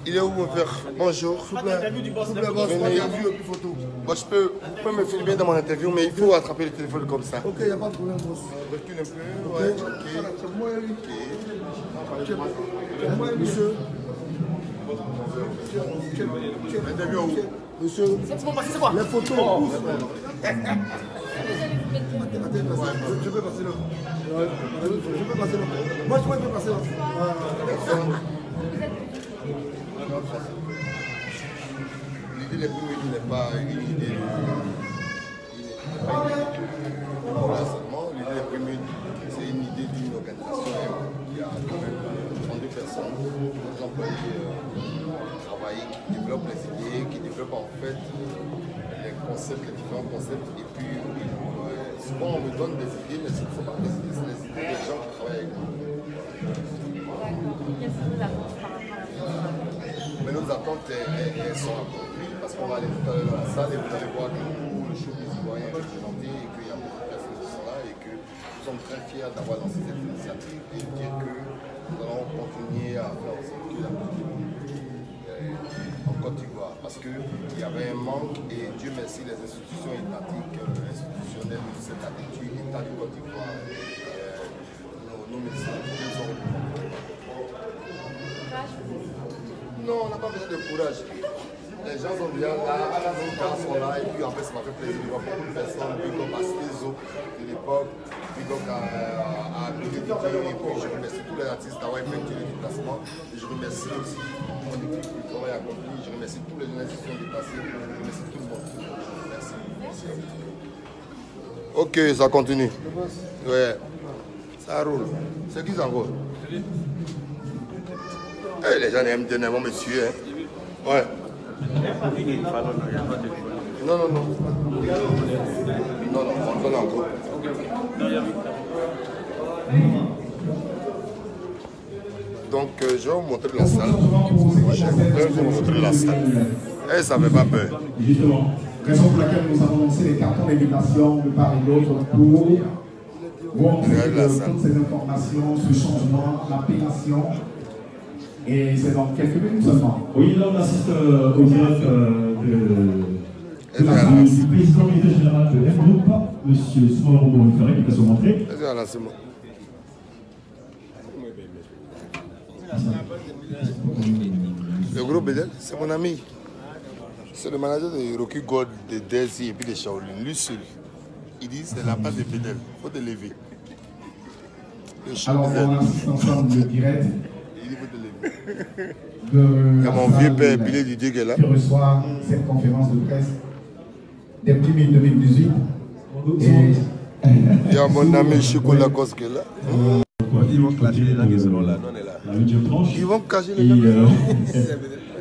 Il est où mon père? Bonjour. S'il vous plaît. Photo. Bon, vous pouvez me filmer dans mon interview, mais il faut attraper le téléphone comme ça. Ok, il n'y a pas de problème, boss. Recule un peu. Ouais, ok. C'est moi, c'est moi, monsieur. Interview où? Monsieur, c'est quoi? les photos. Je peux passer là. Je peux passer là. Moi, je peux passer là. L'idée des premiers n'est pas une idée. L'idée des premiers, c'est une idée d'une organisation qui a quand même 32 personnes, des employés qui travaillent, qui développent les idées, qui développent en fait les concepts, les différents concepts. Et puis, souvent on me donne des idées, mais ce ne sont pas des idées, c'est les idées des gens qui travaillent avec nous. Mais nos attentes, elles sont accomplies parce qu'on va aller tout à l'heure dans la salle et vous allez voir que le showbiz ivoirien est représenté et qu'il y a beaucoup de personnes qui sont là et que nous sommes très fiers d'avoir lancé cette initiative et de dire que nous allons continuer à faire en sorte qu'il y ait en Côte d'Ivoire parce qu'il y avait un manque et Dieu merci les institutions étatiques, institutionnelles de cette attitude, l'État de Côte d'Ivoire, nos médecins, nous ont non, on n'a pas besoin de courage. Les gens sont bien là, nos gens sont là, et puis en fait, ça m'a fait plaisir de voir beaucoup de personnes, big up à Stezo de l'époque, big up à Billy DJ, et puis je remercie tous les artistes d'avoir effectué le déplacement. Et je remercie aussi mon équipe du travail accompli, je remercie tous les journalistes qui sont déplacés, je remercie tout le monde. Merci. Merci. Ok, ça continue. Ouais, ça roule. C'est qui ça roule? Les gens aiment donner mon monsieur. Hein. Ouais. Non, non, non. Non, non, on donne encore. Donc, je vais vous montrer la salle. Je vais vous montrer la salle. Et ça ne fait pas peur. Justement, raison pour laquelle nous avons lancé les cartons d'invitation de part et d'autre pour montrer toutes ces informations, ce changement, l'appellation. Et c'est dans quelques minutes seulement. Oui, là on assiste au direct du président militaire général de F-Group, M. Smoro Bonferré, qui peut se montrer. Le gros Bédel, c'est mon ami. C'est le manager de Rocky Gold, de Desi et puis de Shaolin. Lui seul. Il dit c'est la part de Bédel. Il faut te lever. Alors on assiste ensemble le direct. Il y a mon vieux père Billy Didier qui est là. Qui reçoit cette conférence de presse depuis 2018. Et il y a mon ami Chocolat Kos qui est là. Ils vont clasher les gens qui seront là. Ils vont cacher les gens.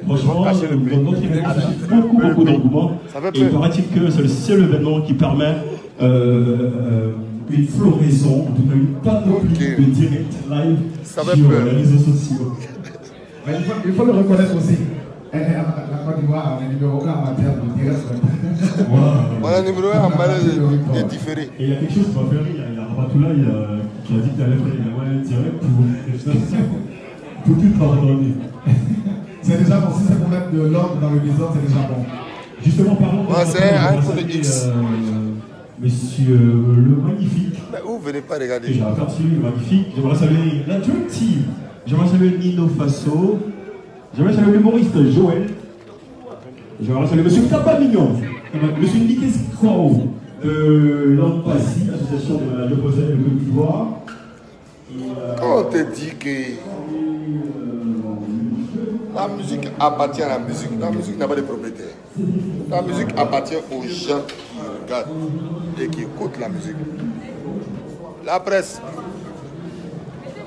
Franchement, notre événement a beaucoup d'engouement. Et il paraît-il que c'est le seul événement qui permet une floraison, en tout cas une panoplie de direct live sur les réseaux sociaux. Mais il faut le reconnaître aussi. La Côte d'Ivoire a le numéro 1 en matière de direct. Voilà, le numéro 1 en matière de différé. Et il y a quelque chose qui m'a fait rire. Il y a Rabatoula qui a dit qu'il allait faire un direct pour tout pardonner. C'est déjà bon. Si c'est pour mettre de l'ordre dans le désordre, c'est déjà bon. Justement, parlons de c'est un coup de X. Monsieur le magnifique. Mais vous venez pas regarder. J'ai aperçu le magnifique. J'aimerais saluer la Dream Team. J'aimerais saluer Nino Faso. J'aimerais saluer l'humoriste Joël. J'aimerais saluer Monsieur Tapa Mignon. Monsieur Niké Squao de l'Ampassi, l'association de la Leposelle de Côte d'Ivoire. Quand on te dit que la musique appartient à la musique n'a pas de propriétaire. La musique appartient aux gens qui regardent et qui écoutent la musique. La presse.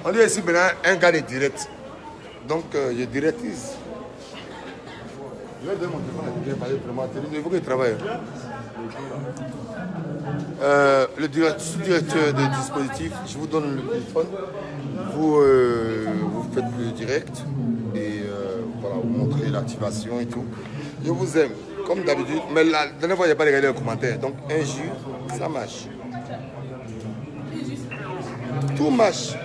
On dit ici maintenant un gars de direct. Donc je directise. Je vais donner mon téléphone à quelqu'un parler vraiment. Il faut qu'il travaille. Le sous-directeur des dispositifs, je vous donne le téléphone. Vous faites le direct et voilà, vous montrez l'activation et tout. Je vous aime, comme d'habitude. Mais la dernière fois, il n'y a pas regardé les commentaires. Donc un jour, ça marche. Tout marche.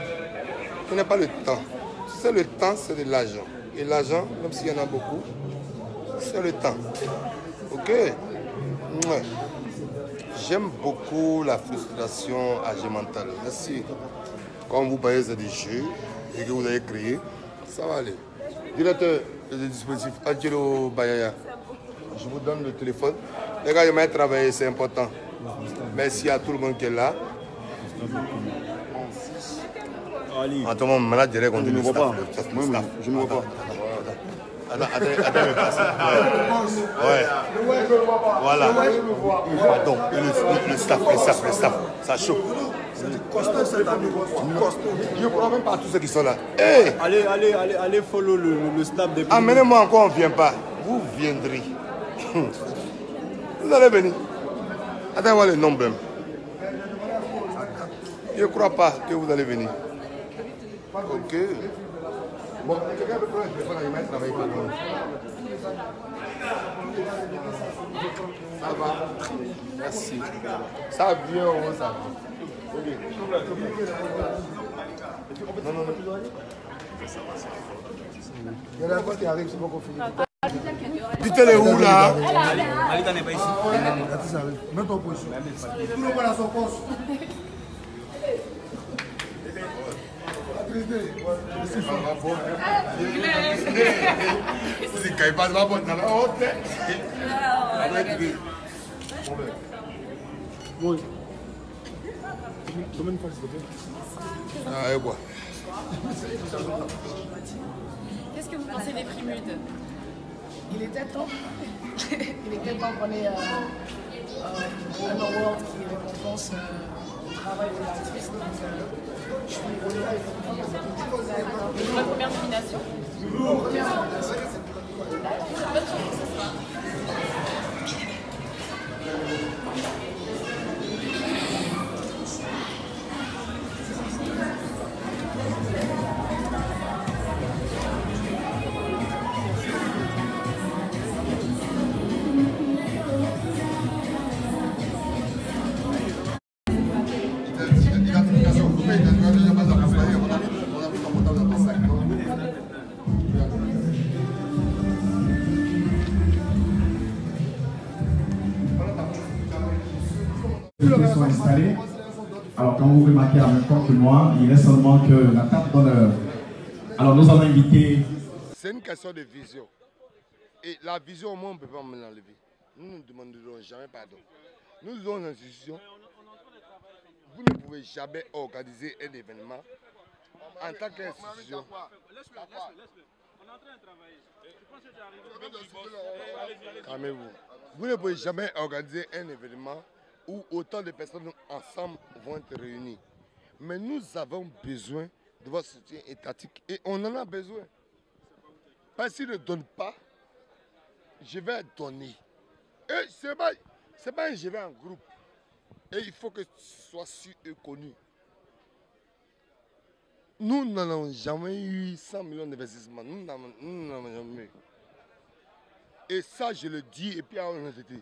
Je n'ai pas le temps. C'est le temps, c'est de l'argent. Et l'argent, même s'il y en a beaucoup, c'est le temps. Ok? Ouais. J'aime beaucoup la frustration agémentale. Merci. Quand vous payez des jeux et que vous avez créé, ça va aller. Directeur des dispositifs, Angelo Bayaya, je vous donne le téléphone. Les gars, je vais travailler, c'est important. Merci à tout le monde qui est là. En ce moment, malade, je dirais qu'on dit le staff. Je ne vois pas. Attends, me passe. Ouais. Voilà. Pardon, le staff, ça chauffe. Je ne prends même pas tous ceux qui sont là. Hey! Allez, follow le staff des... Amenez-moi encore, on ne vient pas. Vous viendrez. Vous allez venir. Attends, voir le nombre. Je ne crois pas que vous allez venir. Ok. Bon, quelqu'un peut prendre le téléphone à l'image, travailler pas loin. Ça va. Merci. Ça vient ou ça vient? Ok. Non. Il y a la fois qui arrive, c'est bon qu'on finit. Putain, les où là? Alita n'est pas ici. Mets-toi en position. Tout le monde à son poste. Vous dites qu'il n'y a pas de ma bonne dans la honte. Oui. Donne une fois, s'il te plaît. Ah, et quoi? Qu'est-ce que vous pensez des Primudes? Il était temps. Il était temps qu'on ait un award qui récompense le travail de l'artiste. Je suis La première nomination? Sont installés. Alors quand vous remarquez en même temps que moi, il reste seulement que la table d'honneur. Alors nous allons inviter. C'est une question de vision. Et la vision, au moins, on ne peut pas me l'enlever. Nous ne demanderons jamais pardon. Nous sommes une institution. Vous ne pouvez jamais organiser un événement en tant qu'institution. Calmez-vous. Vous ne pouvez jamais organiser un événement où autant de personnes ensemble vont être réunies. Mais nous avons besoin de votre soutien étatique et on en a besoin. Parce qu'il ne donne pas, je vais donner. Et ce n'est pas un je vais en groupe. Et il faut que ce soit su et connu. Nous n'avons jamais eu 100 millions d'investissements. Nous n'avons jamais eu. Et ça, je le dis et puis à l'honnêteté.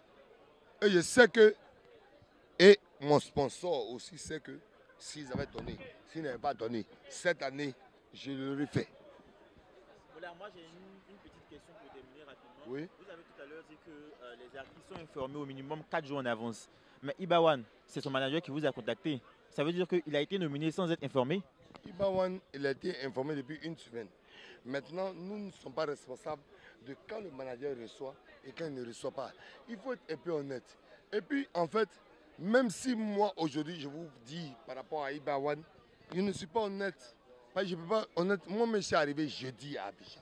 Et je sais que, et mon sponsor aussi sait que s'ils avaient donné, s'ils n'avaient pas donné, cette année, je le refais. Voilà, moi j'ai une petite question pour terminer rapidement. Oui. Vous avez tout à l'heure dit que les artistes sont informés au minimum 4 jours en avance. Mais Ibawan, c'est son manager qui vous a contacté. Ça veut dire qu'il a été nominé sans être informé? Ibawan, il a été informé depuis une semaine. Maintenant, nous ne sommes pas responsables de quand le manager reçoit et quand il ne reçoit pas. Il faut être un peu honnête. Et puis, en fait, même si moi, aujourd'hui, je vous dis par rapport à Ibawan, je ne suis pas honnête. Parce que je ne peux pas honnête. Moi, je suis arrivé jeudi à Abidjan.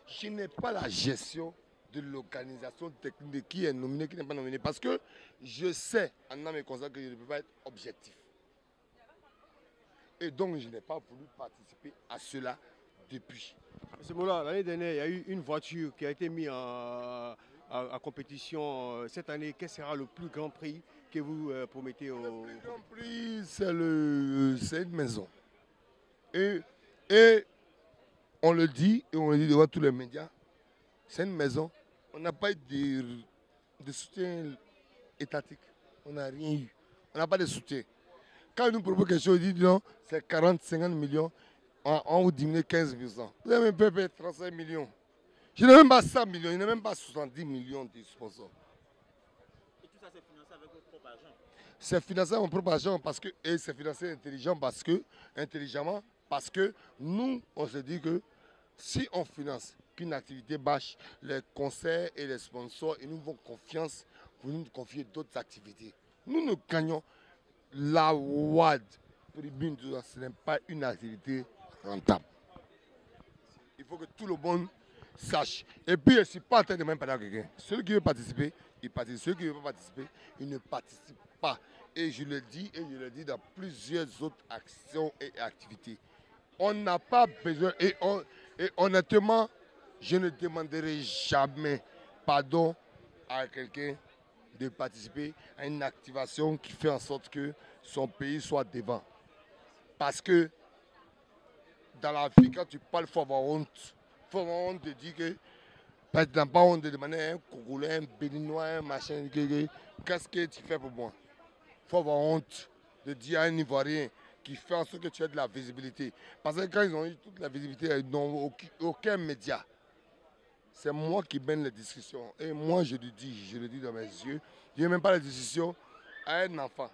Je n'ai pas la gestion de l'organisation technique de qui est nominé, qui n'est pas nominé. Parce que je sais, en âme et conscience, que je ne peux pas être objectif. Et donc, je n'ai pas voulu participer à cela depuis. Monsieur Mola, l'année dernière, il y a eu une voiture qui a été mise en compétition. Cette année, quel sera le plus grand prix que vous promettez au... Le plus grand prix, c'est une maison. Et on le dit, et on le dit devant tous les médias, c'est une maison. On n'a pas eu de soutien étatique. On n'a rien eu. On n'a pas de soutien. Quand nous proposons quelque chose, on dit non, c'est 40, 50 millions. on vous diminue 15%. Vous avez même payé 35 millions. Je n'ai même pas 100 millions, je n'ai même pas 70 millions de sponsors. Et tout ça, c'est financé avec votre propre argent? C'est financé avec mon propre argent et c'est financé intelligemment parce que nous, on se dit que si on finance qu'une activité bâche, les conseils et les sponsors, ils nous font confiance pour nous confier d'autres activités. Nous gagnons la WAD. Ce n'est pas une activité rentable. Il faut que tout le monde sache. Et puis, je ne suis pas en train de même parler à quelqu'un. Celui qui veut participer, il participe. Celui qui ne veut pas participer, il ne participe pas. Et je le dis dans plusieurs autres actions et activités. On n'a pas besoin, et honnêtement, je ne demanderai jamais pardon à quelqu'un de participer à une activation qui fait en sorte que son pays soit devant. Parce que dans la vie, quand tu parles, il faut avoir honte. Il faut avoir honte de dire que, parce que tu n'as pas honte de demander à un Congolais, un Béninois, un machin, qu'est-ce que tu fais pour moi? Il faut avoir honte de dire à un Ivoirien qui fait en sorte que tu aies de la visibilité. Parce que quand ils ont eu toute la visibilité, ils n'ont aucun média. C'est moi qui mène les discussions. Et moi, je le dis dans mes yeux, je ne mets même pas les discussions à un enfant,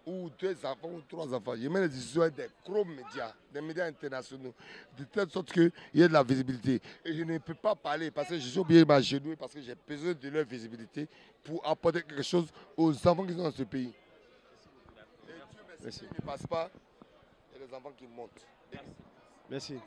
ou 2 enfants, ou 3 enfants. Je mets les discussions avec des gros médias, des médias internationaux, de telle sorte qu'il y ait de la visibilité. Et je ne peux pas parler parce que je suis obligé de m'agenouiller, parce que j'ai besoin de leur visibilité pour apporter quelque chose aux enfants qui sont dans ce pays. Et Dieu merci, qui ne passe pas, et les enfants qui montent. Merci.